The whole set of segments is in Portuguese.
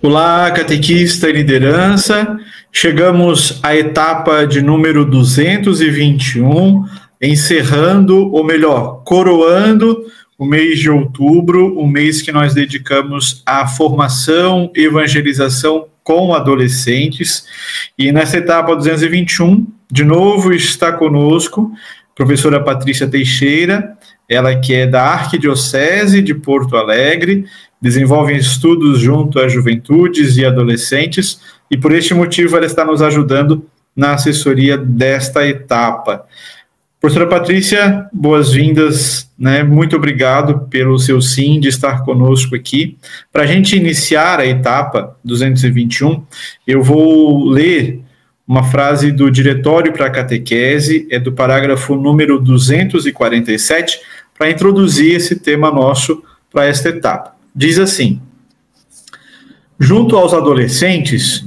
Olá, catequista e liderança. Chegamos à etapa de número 221, encerrando, ou melhor, coroando o mês de outubro, o mês que nós dedicamos à formação e evangelização com adolescentes. E nessa etapa 221, de novo está conosco a professora Patrícia Teixeira, ela que é da Arquidiocese de Porto Alegre, desenvolve estudos junto a juventudes e adolescentes, e por este motivo ela está nos ajudando na assessoria desta etapa. Professora Patrícia, boas-vindas, né? Muito obrigado pelo seu sim de estar conosco aqui. Para a gente iniciar a etapa 221, eu vou ler uma frase do Diretório para a Catequese, é do parágrafo número 247, para introduzir esse tema nosso para esta etapa. Diz assim: junto aos adolescentes,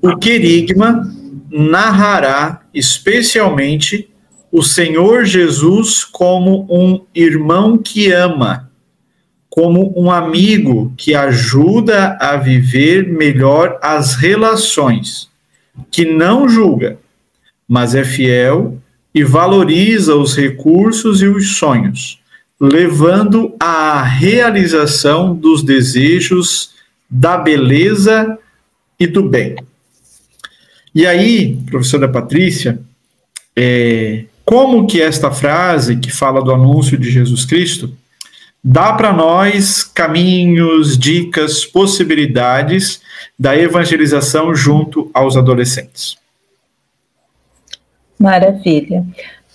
o querigma narrará especialmente o Senhor Jesus como um irmão que ama, como um amigo que ajuda a viver melhor as relações, que não julga, mas é fiel e valoriza os recursos e os sonhos, levando à realização dos desejos da beleza e do bem. E aí, professora Patrícia, como que esta frase que fala do anúncio de Jesus Cristo dá para nós caminhos, dicas, possibilidades da evangelização junto aos adolescentes? Maravilha.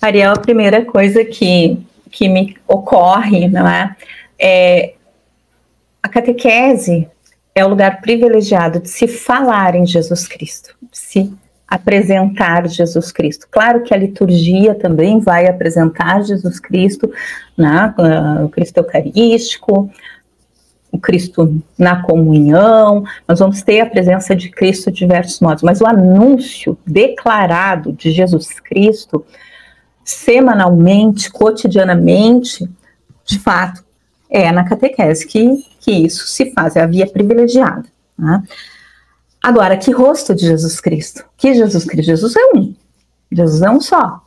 Ariel, a primeira coisa que me ocorre, não é? A catequese é o lugar privilegiado de se falar em Jesus Cristo, de se apresentar Jesus Cristo. Claro que a liturgia também vai apresentar Jesus Cristo, né? O Cristo Eucarístico, o Cristo na comunhão, nós vamos ter a presença de Cristo de diversos modos, mas o anúncio declarado de Jesus Cristo, semanalmente, cotidianamente, de fato, é na catequese que isso se faz, é a via privilegiada. Né? Agora, que rosto de Jesus Cristo? Que Jesus Cristo? Jesus é um. Jesus é um só.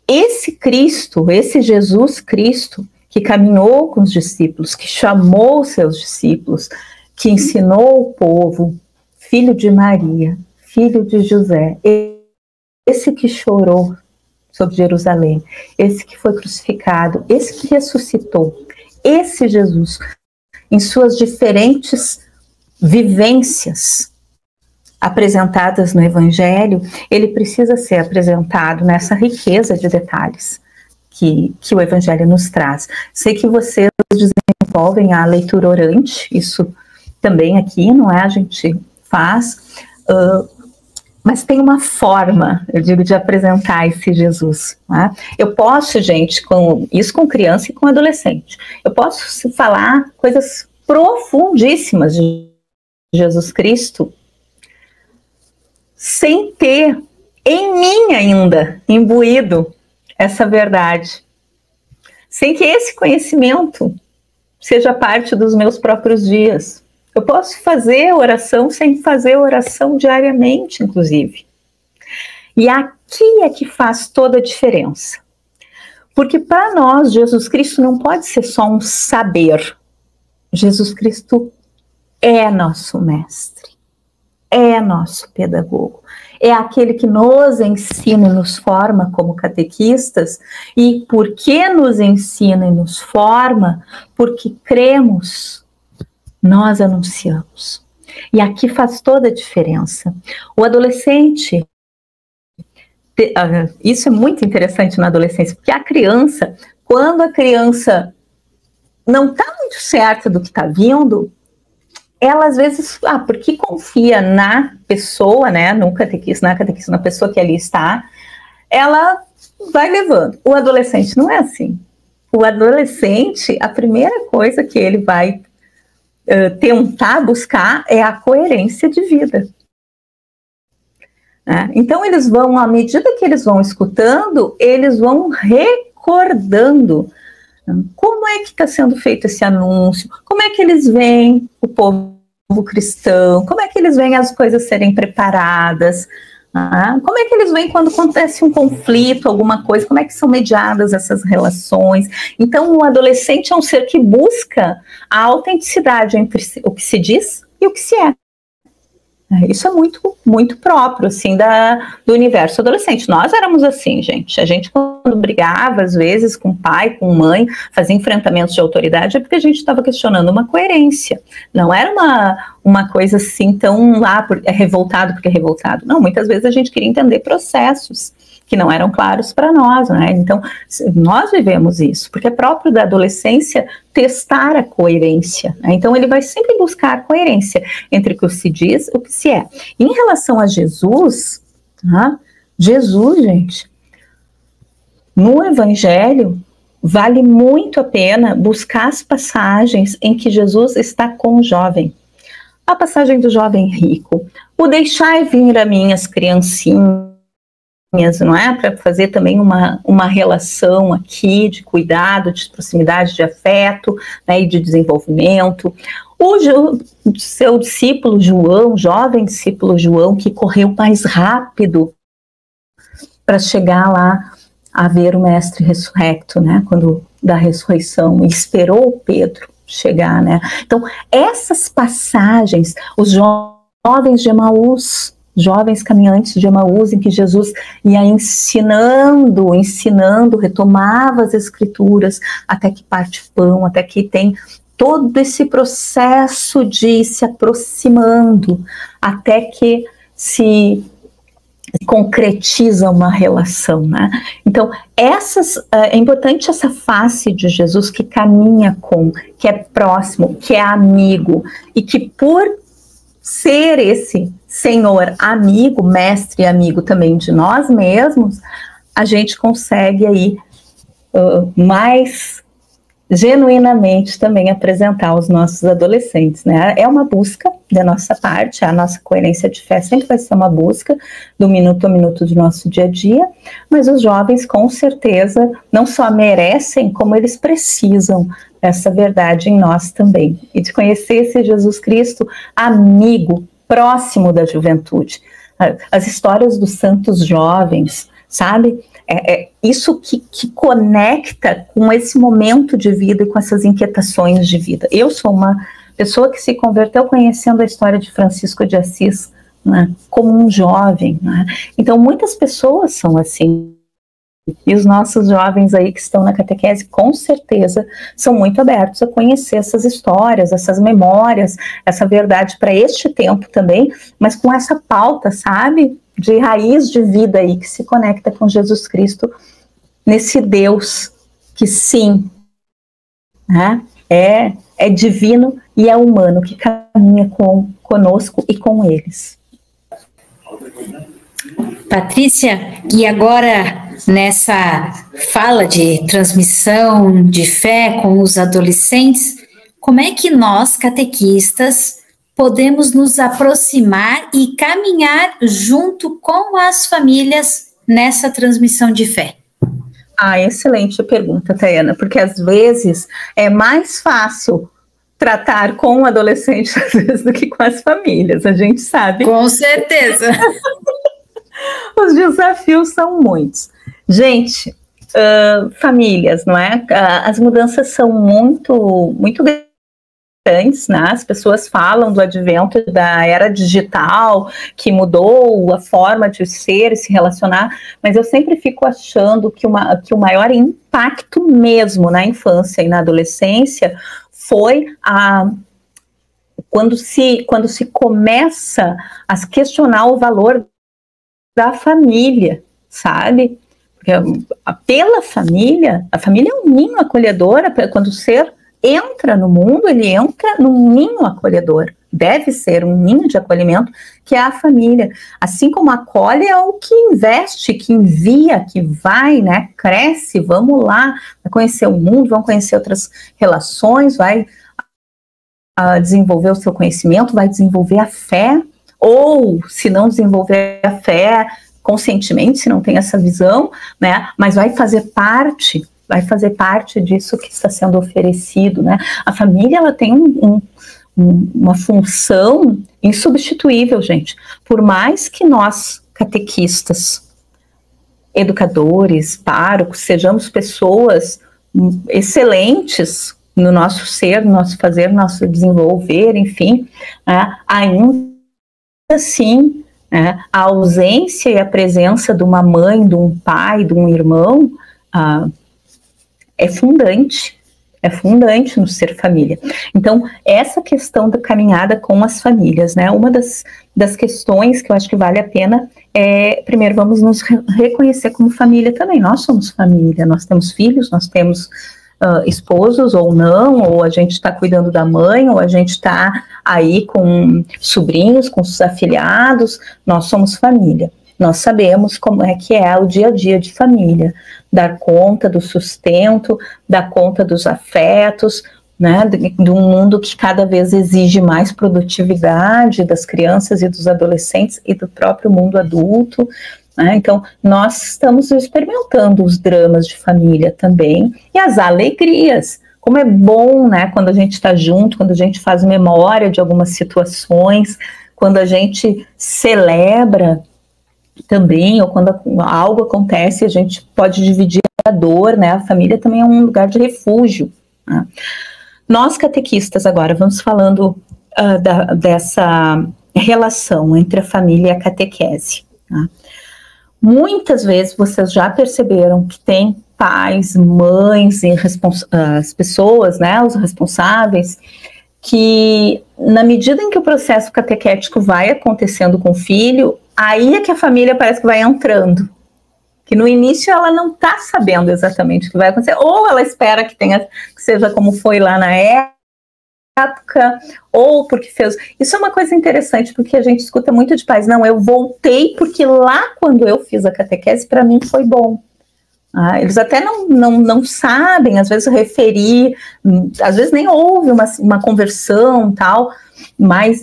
Esse Cristo, esse Jesus Cristo, que caminhou com os discípulos, que chamou os seus discípulos, que ensinou o povo, filho de Maria, filho de José, esse que chorou sobre Jerusalém, esse que foi crucificado, esse que ressuscitou, esse Jesus, em suas diferentes vivências apresentadas no Evangelho, ele precisa ser apresentado nessa riqueza de detalhes que o Evangelho nos traz. Sei que vocês desenvolvem a leitura orante, isso também aqui, não é? A gente faz, mas tem uma forma, eu digo, de apresentar esse Jesus. Né? Eu posso, gente, isso com criança e com adolescente, eu posso falar coisas profundíssimas de Jesus Cristo sem ter em mim ainda imbuído essa verdade, sem que esse conhecimento seja parte dos meus próprios dias. Eu posso fazer oração sem fazer oração diariamente, inclusive. E aqui é que faz toda a diferença. Porque para nós, Jesus Cristo não pode ser só um saber. Jesus Cristo é nosso mestre, é nosso pedagogo. É aquele que nos ensina e nos forma como catequistas, e por que nos ensina e nos forma? Porque cremos, nós anunciamos. E aqui faz toda a diferença. O adolescente, isso é muito interessante na adolescência, porque a criança, quando a criança não está muito certa do que está vindo, ela às vezes, porque confia na pessoa, né, no catequista, na pessoa que ali está, ela vai levando. O adolescente não é assim. O adolescente, a primeira coisa que ele vai tentar buscar é a coerência de vida. Então eles vão, à medida que eles vão escutando, eles vão recordando Como é que está sendo feito esse anúncio? Como é que eles veem o povo cristão? Como é que eles veem as coisas serem preparadas? Como é que eles veem quando acontece um conflito, alguma coisa? Como é que são mediadas essas relações? Então, o adolescente é um ser que busca a autenticidade entre o que se diz e o que se é. Isso é muito, muito próprio, assim, do universo adolescente. Nós éramos assim, gente. A gente, quando brigava, às vezes, com pai, com mãe, fazia enfrentamentos de autoridade, é porque a gente estava questionando uma coerência. Não era uma coisa assim tão é revoltado porque é revoltado. Não, muitas vezes a gente queria entender processos que não eram claros para nós, né? Então, nós vivemos isso, porque é próprio da adolescência testar a coerência, né? Então, ele vai sempre buscar a coerência entre o que se diz e o que se é. Em relação a Jesus, Jesus, gente, no Evangelho, vale muito a pena buscar as passagens em que Jesus está com o jovem. A passagem do jovem rico, o deixai vir a mim as criancinhas, não é? Para fazer também uma relação aqui de cuidado, de proximidade, de afeto, né, e de desenvolvimento. O seu discípulo João, jovem discípulo João, que correu mais rápido para chegar lá a ver o mestre ressurrecto, né, quando da ressurreição, e esperou Pedro chegar, né? Então, essas passagens, os jovens de Emaús, jovens caminhantes de Emaús, em que Jesus ia ensinando, retomava as escrituras, até que parte pão, até que tem todo esse processo de se aproximando, até que se concretiza uma relação, né? Então, é importante essa face de Jesus que caminha com, que é próximo, que é amigo, e que por ser esse Senhor amigo, mestre e amigo também de nós mesmos, a gente consegue aí mais genuinamente também apresentar aos nossos adolescentes, né? É uma busca da nossa parte, a nossa coerência de fé sempre vai ser uma busca do minuto a minuto do nosso dia a dia, mas os jovens com certeza não só merecem, como eles precisam essa verdade em nós também, e de conhecer esse Jesus Cristo amigo, próximo da juventude. As histórias dos santos jovens, sabe? É isso que conecta com esse momento de vida e com essas inquietações de vida. Eu sou uma pessoa que se converteu conhecendo a história de Francisco de Assis, né, como um jovem, né? Então, muitas pessoas são assim. E os nossos jovens aí que estão na catequese, com certeza, são muito abertos a conhecer essas histórias, essas memórias, essa verdade para este tempo também, mas com essa pauta, sabe, de raiz de vida aí, que se conecta com Jesus Cristo, nesse Deus que sim, né, é divino e é humano, que caminha conosco e com eles. Patrícia, e agora nessa fala de transmissão de fé com os adolescentes, como é que nós, catequistas, podemos nos aproximar e caminhar junto com as famílias nessa transmissão de fé? Excelente pergunta, Tayana, porque às vezes é mais fácil tratar com o adolescente às vezes do que com as famílias, a gente sabe. Com certeza. Os desafios são muitos. Gente, famílias, não é? As mudanças são muito, muito grandes, né? As pessoas falam do advento da era digital, que mudou a forma de ser e se relacionar, mas eu sempre fico achando que o maior impacto mesmo na infância e na adolescência foi quando se começa a questionar o valor da família, sabe? Porque pela família, a família é um ninho acolhedor. Quando o ser entra no mundo, ele entra num ninho acolhedor. Deve ser um ninho de acolhimento, que é a família. Assim como acolhe, é o que investe, que envia, que vai, né? Cresce, vamos lá, vai conhecer o mundo, vão conhecer outras relações, vai desenvolver o seu conhecimento, vai desenvolver a fé, ou se não desenvolver a fé conscientemente, se não tem essa visão, né, mas vai fazer parte vai fazer parte disso que está sendo oferecido, né? A família, ela tem uma função insubstituível, gente. Por mais que nós, catequistas, educadores, párocos, sejamos pessoas excelentes no nosso ser, no nosso fazer, no nosso desenvolver, enfim, ainda assim, a ausência e a presença de uma mãe, de um pai, de um irmão, é fundante no ser família. Então, essa questão da caminhada com as famílias, né, uma das questões que eu acho que vale a pena é, primeiro, vamos nos reconhecer como família também. Nós somos família, nós temos filhos, nós temos esposos ou não, ou a gente está cuidando da mãe, ou a gente está aí com sobrinhos, com os afilhados, nós somos família. Nós sabemos como é que é o dia a dia de família, dar conta do sustento, dar conta dos afetos, né, de um mundo que cada vez exige mais produtividade das crianças e dos adolescentes e do próprio mundo adulto, né? Então, nós estamos experimentando os dramas de família também e as alegrias. Como é bom, né, quando a gente está junto, quando a gente faz memória de algumas situações, quando a gente celebra também, ou quando algo acontece, a gente pode dividir a dor, né? A família também é um lugar de refúgio, né? Nós, catequistas, agora, vamos falando dessa relação entre a família e a catequese, né? Muitas vezes vocês já perceberam que tem pais, mães e as pessoas, né, os responsáveis, que na medida em que o processo catequético vai acontecendo com o filho, aí é que a família parece que vai entrando. Que no início ela não está sabendo exatamente o que vai acontecer, ou ela espera que seja como foi lá na época, ou porque fez... Isso é uma coisa interessante, porque a gente escuta muito de pais, não, eu voltei porque lá quando eu fiz a catequese, para mim foi bom. Eles até não sabem, às vezes referir, às vezes nem houve uma conversão, tal, mais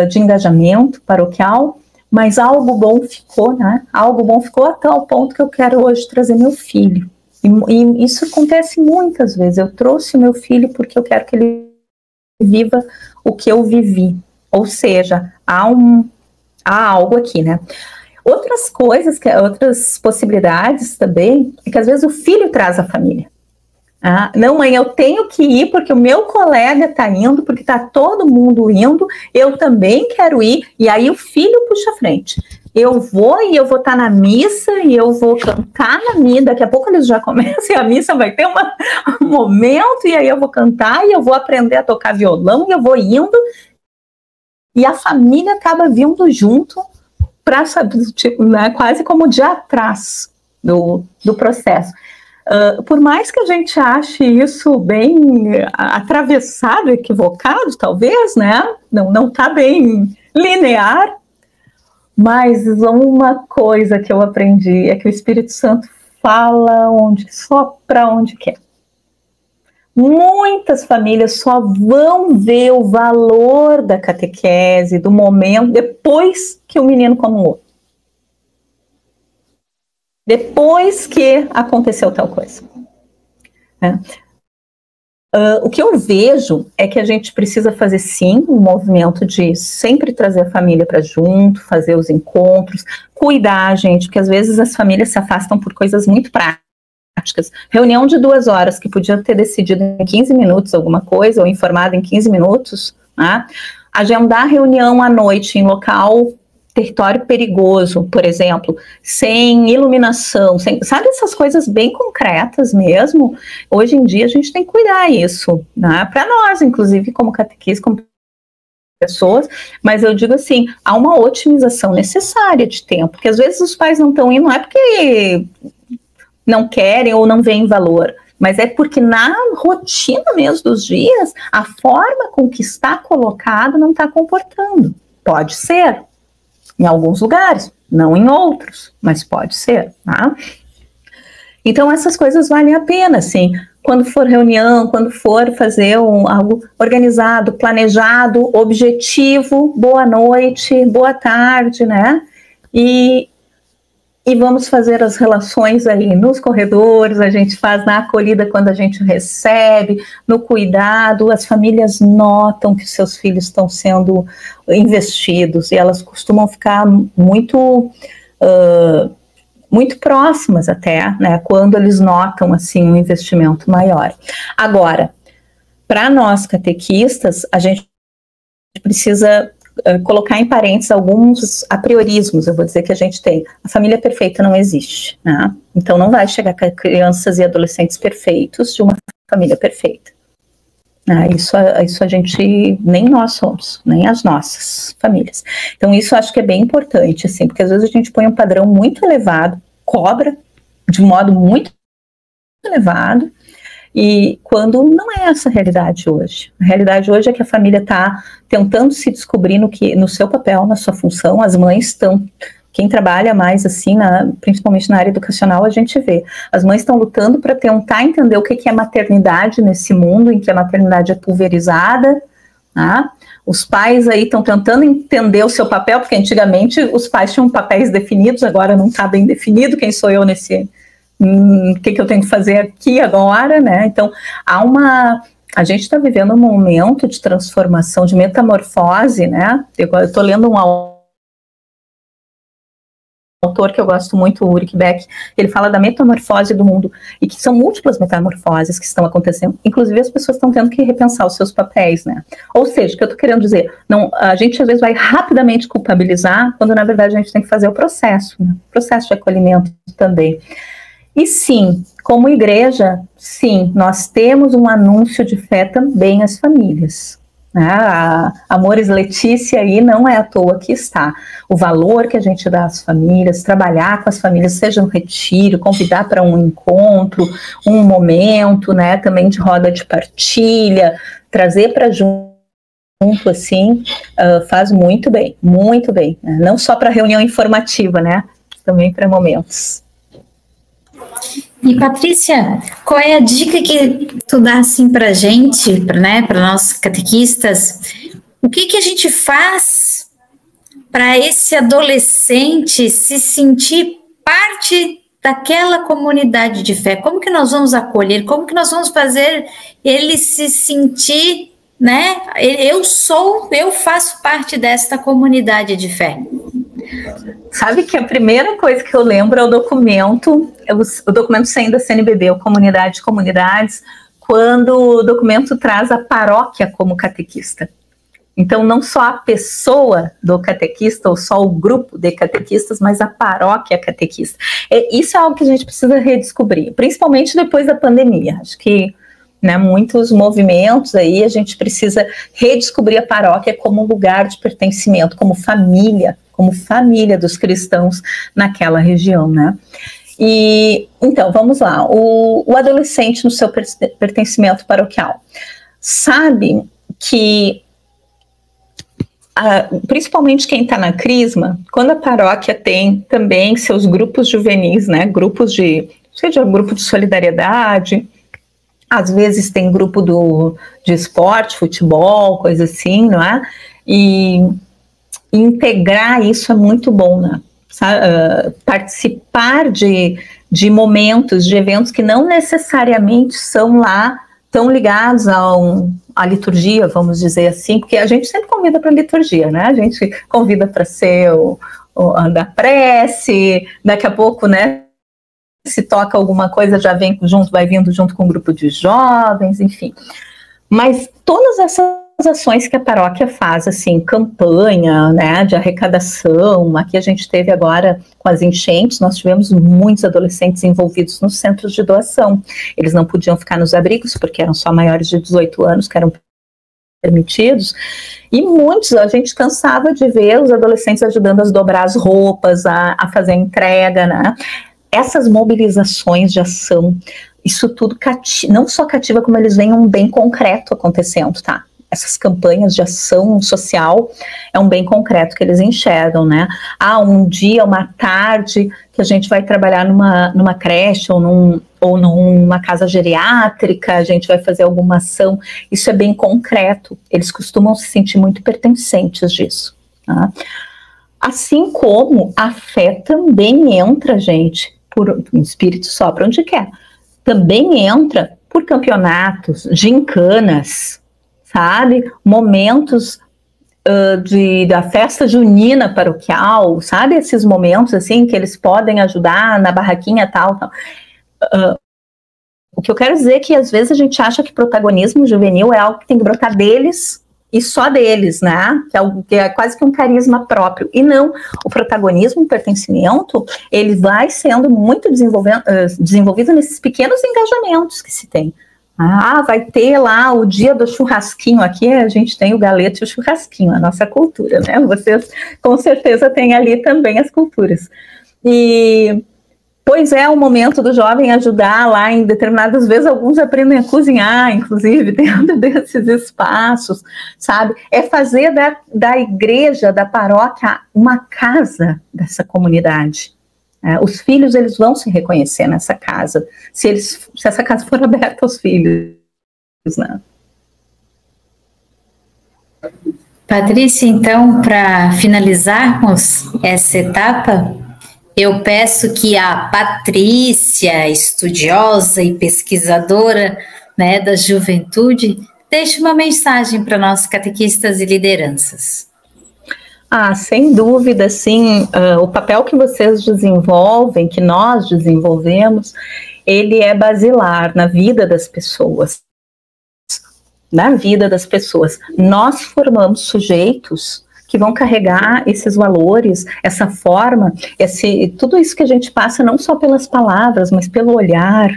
de engajamento paroquial, mas algo bom ficou, né? Algo bom ficou até o ponto que eu quero hoje trazer meu filho. E isso acontece muitas vezes. Eu trouxe o meu filho porque eu quero que ele viva o que eu vivi. Ou seja, há algo aqui, né? Outras coisas, outras possibilidades também, é que às vezes o filho traz a família. Não, mãe, eu tenho que ir porque o meu colega está indo, porque está todo mundo indo, eu também quero ir, e aí o filho puxa a frente. Eu vou estar na missa, e eu vou cantar na missa, daqui a pouco eles já começam, e a missa vai ter um momento, e aí eu vou cantar, e eu vou aprender a tocar violão, e eu vou indo, e a família acaba vindo junto, para saber, tipo, né, quase como de atrás do processo. Por mais que a gente ache isso bem atravessado, equivocado, talvez, né? Não está bem linear, mas uma coisa que eu aprendi é que o Espírito Santo fala só para onde quer. Muitas famílias só vão ver o valor da catequese, do momento, depois que o menino comungou. Depois que aconteceu tal coisa. O que eu vejo é que a gente precisa fazer, sim, um movimento de sempre trazer a família para junto, fazer os encontros, cuidar, gente, porque às vezes as famílias se afastam por coisas muito práticas. Reunião de 2 horas, que podia ter decidido em 15 minutos alguma coisa, ou informado em 15 minutos, né? Agendar reunião à noite em local... território perigoso, por exemplo, sem iluminação, sabe, essas coisas bem concretas mesmo. Hoje em dia a gente tem que cuidar isso, né? Para nós, inclusive, como catequistas, como pessoas, mas eu digo assim, há uma otimização necessária de tempo, porque às vezes os pais não estão indo, não é porque não querem ou não veem valor, mas é porque na rotina mesmo dos dias, a forma com que está colocado não está comportando. Pode ser, em alguns lugares, não em outros, mas pode ser, tá? Então, essas coisas valem a pena, assim, quando for reunião, quando for fazer algo organizado, planejado, objetivo, boa noite, boa tarde, né? E e vamos fazer as relações aí nos corredores, a gente faz na acolhida quando a gente recebe, no cuidado, as famílias notam que seus filhos estão sendo investidos e elas costumam ficar muito próximas até, né, quando eles notam assim um investimento maior. Agora, para nós catequistas, a gente precisa colocar em parênteses alguns apriorismos, eu vou dizer que a gente tem. A família perfeita não existe, né? Então não vai chegar crianças e adolescentes perfeitos de uma família perfeita. Isso a gente, nem nós somos, nem as nossas famílias. Então isso eu acho que é bem importante, assim, porque às vezes a gente põe um padrão muito elevado, cobra de modo muito elevado, e quando não é essa a realidade hoje. A realidade hoje é que a família está tentando se descobrir no seu papel, na sua função. As mães estão, quem trabalha mais assim, principalmente na área educacional, a gente vê. As mães estão lutando para tentar entender o que é maternidade nesse mundo em que a maternidade é pulverizada, tá? Os pais aí estão tentando entender o seu papel, porque antigamente os pais tinham papéis definidos, agora não está bem definido quem sou eu nesse... O que eu tenho que fazer aqui agora, né? Então, a gente está vivendo um momento de transformação, de metamorfose, né? Eu estou lendo um autor que eu gosto muito, o Ulrich Beck, ele fala da metamorfose do mundo, e que são múltiplas metamorfoses que estão acontecendo, inclusive as pessoas estão tendo que repensar os seus papéis, né? Ou seja, o que eu estou querendo dizer, a gente às vezes vai rapidamente culpabilizar, quando na verdade a gente tem que fazer o processo, né? O processo de acolhimento também. E sim, como igreja, sim, nós temos um anúncio de fé também às famílias. A Amores Letícia aí não é à toa que está. O valor que a gente dá às famílias, trabalhar com as famílias, seja um retiro, convidar para um encontro, um momento, né, também de roda de partilha, trazer para junto, assim, faz muito bem, né? Não só para reunião informativa, né, também para momentos. E Patrícia, qual é a dica que tu dá assim para a gente, para nós catequistas? O que a gente faz para esse adolescente se sentir parte daquela comunidade de fé? Como que nós vamos acolher? Como que nós vamos fazer ele se sentir, né? Eu faço parte desta comunidade de fé. Sabe que a primeira coisa que eu lembro é o documento saindo da CNBB, o Comunidade de Comunidades, quando o documento traz a paróquia como catequista. Então, não só a pessoa do catequista, ou só o grupo de catequistas, mas a paróquia catequista. Isso é algo que a gente precisa redescobrir, principalmente depois da pandemia. Acho que, né, muitos movimentos aí, a gente precisa redescobrir a paróquia como lugar de pertencimento, como família dos cristãos naquela região, né? E, então, vamos lá, o adolescente no seu pertencimento paroquial sabe que, principalmente quem está na crisma, quando a paróquia tem também seus grupos juvenis, né, seja grupo de solidariedade, às vezes tem grupo de esporte, futebol, coisa assim, não é? E integrar isso é muito bom, né? Participar de momentos, de eventos que não necessariamente são lá tão ligados à liturgia, vamos dizer assim, porque a gente sempre convida para a liturgia, né? A gente convida para ser da prece, daqui a pouco, né? Se toca alguma coisa, já vem junto, vai vindo junto com um grupo de jovens, enfim. Mas todas essas ações que a paróquia faz, assim, campanha, né, de arrecadação, aqui a gente teve agora com as enchentes, nós tivemos muitos adolescentes envolvidos nos centros de doação. Eles não podiam ficar nos abrigos, porque eram só maiores de 18 anos que eram permitidos, e muitos, a gente cansava de ver os adolescentes ajudando a dobrar as roupas, a fazer a entrega, né? Essas mobilizações de ação, isso tudo não só cativa, como eles veem um bem concreto acontecendo, tá? Essas campanhas de ação social é um bem concreto que eles enxergam, né? Um dia, uma tarde, que a gente vai trabalhar numa creche ou numa casa geriátrica, a gente vai fazer alguma ação, isso é bem concreto, eles costumam se sentir muito pertencentes disso, tá? Assim como a fé também entra, gente, o espírito sopra onde quer, também entra por campeonatos, gincanas, sabe? Momentos da festa junina paroquial, sabe? Esses momentos, assim, que eles podem ajudar na barraquinha tal. O que eu quero dizer é que, às vezes, a gente acha que protagonismo juvenil é algo que tem que brotar deles e só deles, né? Que é quase que um carisma próprio. E não, o protagonismo, o pertencimento, ele vai sendo muito desenvolvido nesses pequenos engajamentos que se tem. Vai ter lá o dia do churrasquinho. Aqui a gente tem o galeto e o churrasquinho, a nossa cultura, né? Vocês com certeza têm ali também as culturas. Pois é, o momento do jovem ajudar lá em determinadas vezes, alguns aprendem a cozinhar, inclusive, dentro desses espaços, sabe? É fazer da igreja, da paróquia, uma casa dessa comunidade. Os filhos, eles vão se reconhecer nessa casa, se essa casa for aberta aos filhos, né? Patrícia, então, para finalizarmos essa etapa, eu peço que a Patrícia, estudiosa e pesquisadora, né, da juventude, deixe uma mensagem para nós catequistas e lideranças. Sem dúvida, sim. O papel que vocês desenvolvem, que nós desenvolvemos, ele é basilar na vida das pessoas. Na vida das pessoas. Nós formamos sujeitos que vão carregar esses valores, essa forma, tudo isso que a gente passa não só pelas palavras, mas pelo olhar,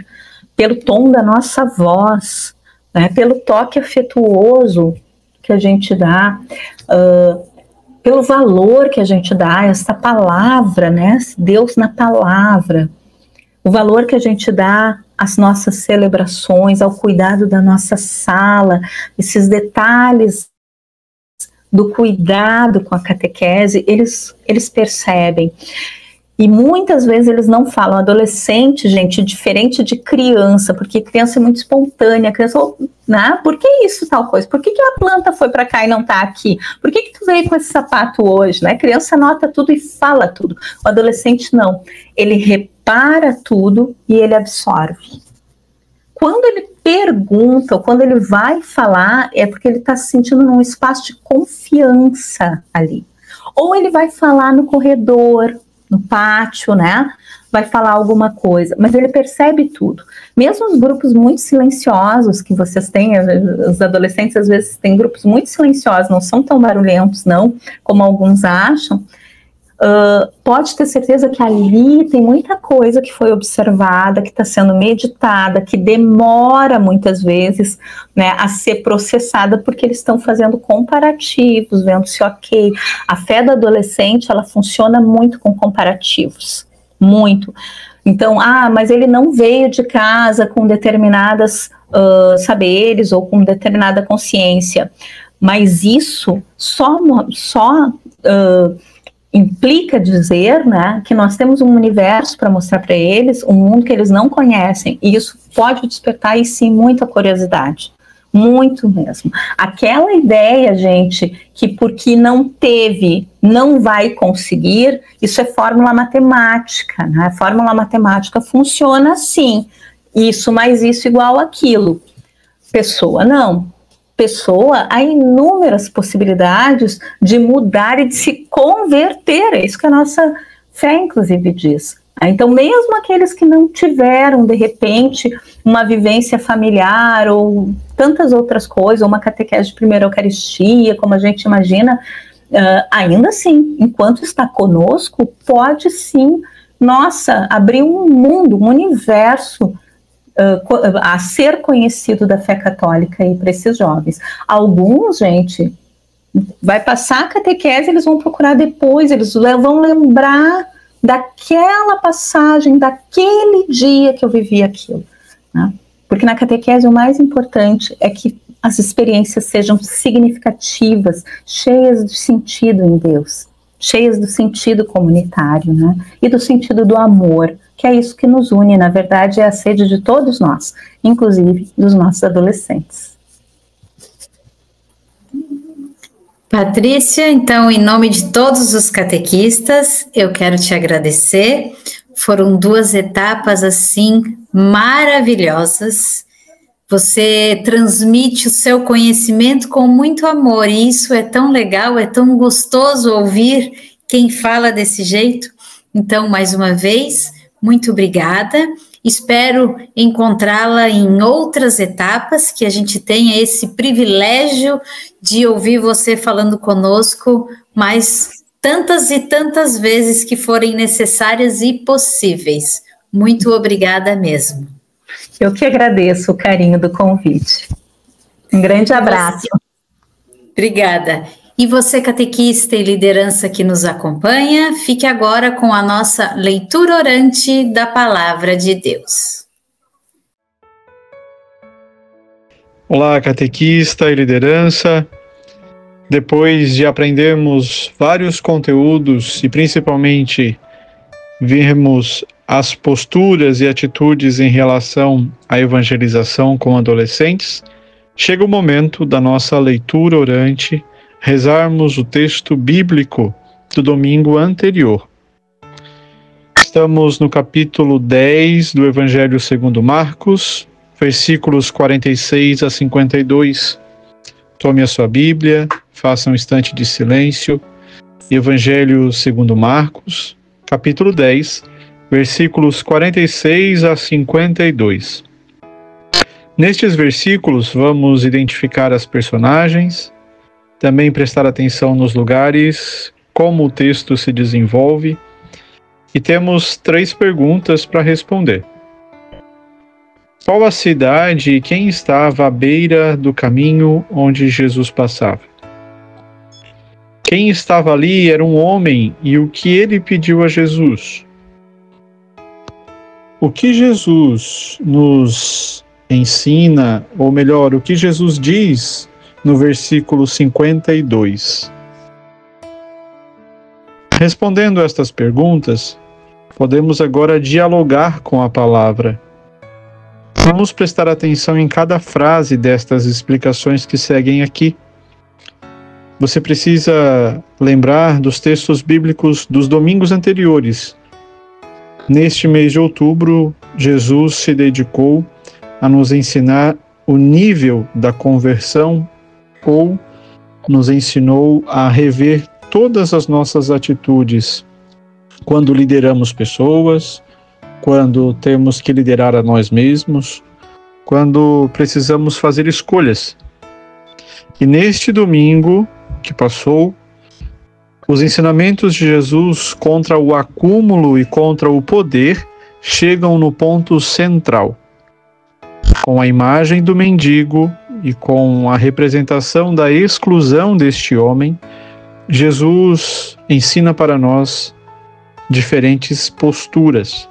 pelo tom da nossa voz, né, pelo toque afetuoso que a gente dá, pelo valor que a gente dá a essa palavra, né, Deus na palavra, o valor que a gente dá às nossas celebrações, ao cuidado da nossa sala, esses detalhes do cuidado com a catequese, eles percebem. E muitas vezes eles não falam. Adolescente, gente, diferente de criança, porque criança é muito espontânea. Criança, né? Por que isso, tal coisa? Por que a planta foi para cá e não está aqui? Por que tu veio com esse sapato hoje? Né? Criança nota tudo e fala tudo. O adolescente não. Ele repara tudo e ele absorve. Quando ele pergunta, ou quando ele vai falar, é porque ele está se sentindo num espaço de confiança ali. Ou ele vai falar no corredor, no pátio, né? Vai falar alguma coisa, mas ele percebe tudo. Mesmo os grupos muito silenciosos que vocês têm, os adolescentes às vezes têm grupos muito silenciosos, não são tão barulhentos, não, como alguns acham. Pode ter certeza que ali tem muita coisa que foi observada, que está sendo meditada, que demora muitas vezes, né, a ser processada, porque eles estão fazendo comparativos, vendo se ok. A fé do adolescente, ela funciona muito com comparativos, muito. Então, mas ele não veio de casa com determinadas saberes ou com determinada consciência, mas isso só implica dizer, né, que nós temos um universo para mostrar para eles, um mundo que eles não conhecem, e isso pode despertar, e sim, muita curiosidade, muito mesmo. Aquela ideia, gente, que porque não teve, não vai conseguir, isso é fórmula matemática, né? A fórmula matemática funciona assim, isso mais isso igual aquilo. Pessoa, não. Pessoa, há inúmeras possibilidades de mudar e de se converter, é isso que a nossa fé, inclusive, diz. Então, mesmo aqueles que não tiveram, de repente, uma vivência familiar ou tantas outras coisas, ou uma catequese de primeira Eucaristia, como a gente imagina, ainda assim, enquanto está conosco, pode sim, abrir um mundo, um universo a ser conhecido da fé católica aí para esses jovens. Alguns, gente, vai passar a catequese, eles vão procurar depois, eles vão lembrar daquela passagem, daquele dia que eu vivi aquilo, né? Porque na catequese o mais importante é que as experiências sejam significativas, cheias de sentido em Deus, cheias do sentido comunitário, né? E do sentido do amor, que é isso que nos une, na verdade, é a sede de todos nós, inclusive dos nossos adolescentes. Patrícia, então, em nome de todos os catequistas, eu quero te agradecer. Foram 2 etapas, assim, maravilhosas. Você transmite o seu conhecimento com muito amor, e isso é tão legal, é tão gostoso ouvir quem fala desse jeito. Então, mais uma vez, muito obrigada. Espero encontrá-la em outras etapas, que a gente tenha esse privilégio de ouvir você falando conosco mais tantas e tantas vezes que forem necessárias e possíveis. Muito obrigada mesmo. Eu que agradeço o carinho do convite. Um grande abraço. Obrigada. E você, catequista e liderança que nos acompanha, fique agora com a nossa leitura orante da Palavra de Deus. Olá, catequista e liderança. Depois de aprendermos vários conteúdos e principalmente vermos as posturas e atitudes em relação à evangelização com adolescentes, chega o momento da nossa leitura orante, rezarmos o texto bíblico do domingo anterior. Estamos no capítulo 10 do Evangelho segundo Marcos, versículos 46 a 52. Tome a sua Bíblia, faça um instante de silêncio. Evangelho segundo Marcos, capítulo 10, versículos 46 a 52. Nestes versículos vamos identificar as personagens, também prestar atenção nos lugares, como o texto se desenvolve, e temos 3 perguntas para responder. Qual a cidade e quem estava à beira do caminho onde Jesus passava? Quem estava ali era um homem e o que ele pediu a Jesus? O que Jesus nos ensina, ou melhor, o que Jesus diz no versículo 52. Respondendo estas perguntas, podemos agora dialogar com a palavra. Vamos prestar atenção em cada frase destas explicações que seguem aqui. Você precisa lembrar dos textos bíblicos dos domingos anteriores. Neste mês de outubro, Jesus se dedicou a nos ensinar o nível da conversão, ou nos ensinou a rever todas as nossas atitudes quando lideramos pessoas, quando temos que liderar a nós mesmos, quando precisamos fazer escolhas. E neste domingo que passou, os ensinamentos de Jesus contra o acúmulo e contra o poder chegam no ponto central. Com a imagem do mendigo e com a representação da exclusão deste homem, Jesus ensina para nós diferentes posturas.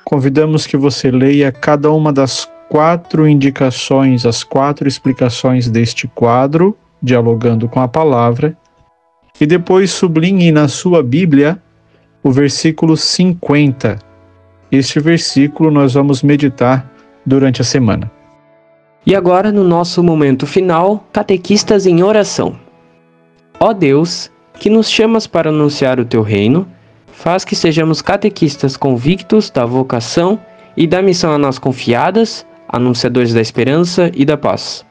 Convidamos que você leia cada uma das 4 indicações, as 4 explicações deste quadro, dialogando com a palavra, e depois sublinhe na sua Bíblia o versículo 50. Este versículo nós vamos meditar durante a semana. E agora, no nosso momento final, catequistas em oração. Ó Deus, que nos chamas para anunciar o teu reino, faz que sejamos catequistas convictos da vocação e da missão a nós confiadas, anunciadores da esperança e da paz.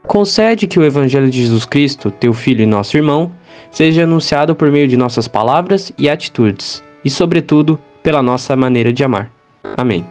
Concede que o Evangelho de Jesus Cristo, teu Filho e nosso irmão, seja anunciado por meio de nossas palavras e atitudes, e sobretudo, pela nossa maneira de amar. Amém.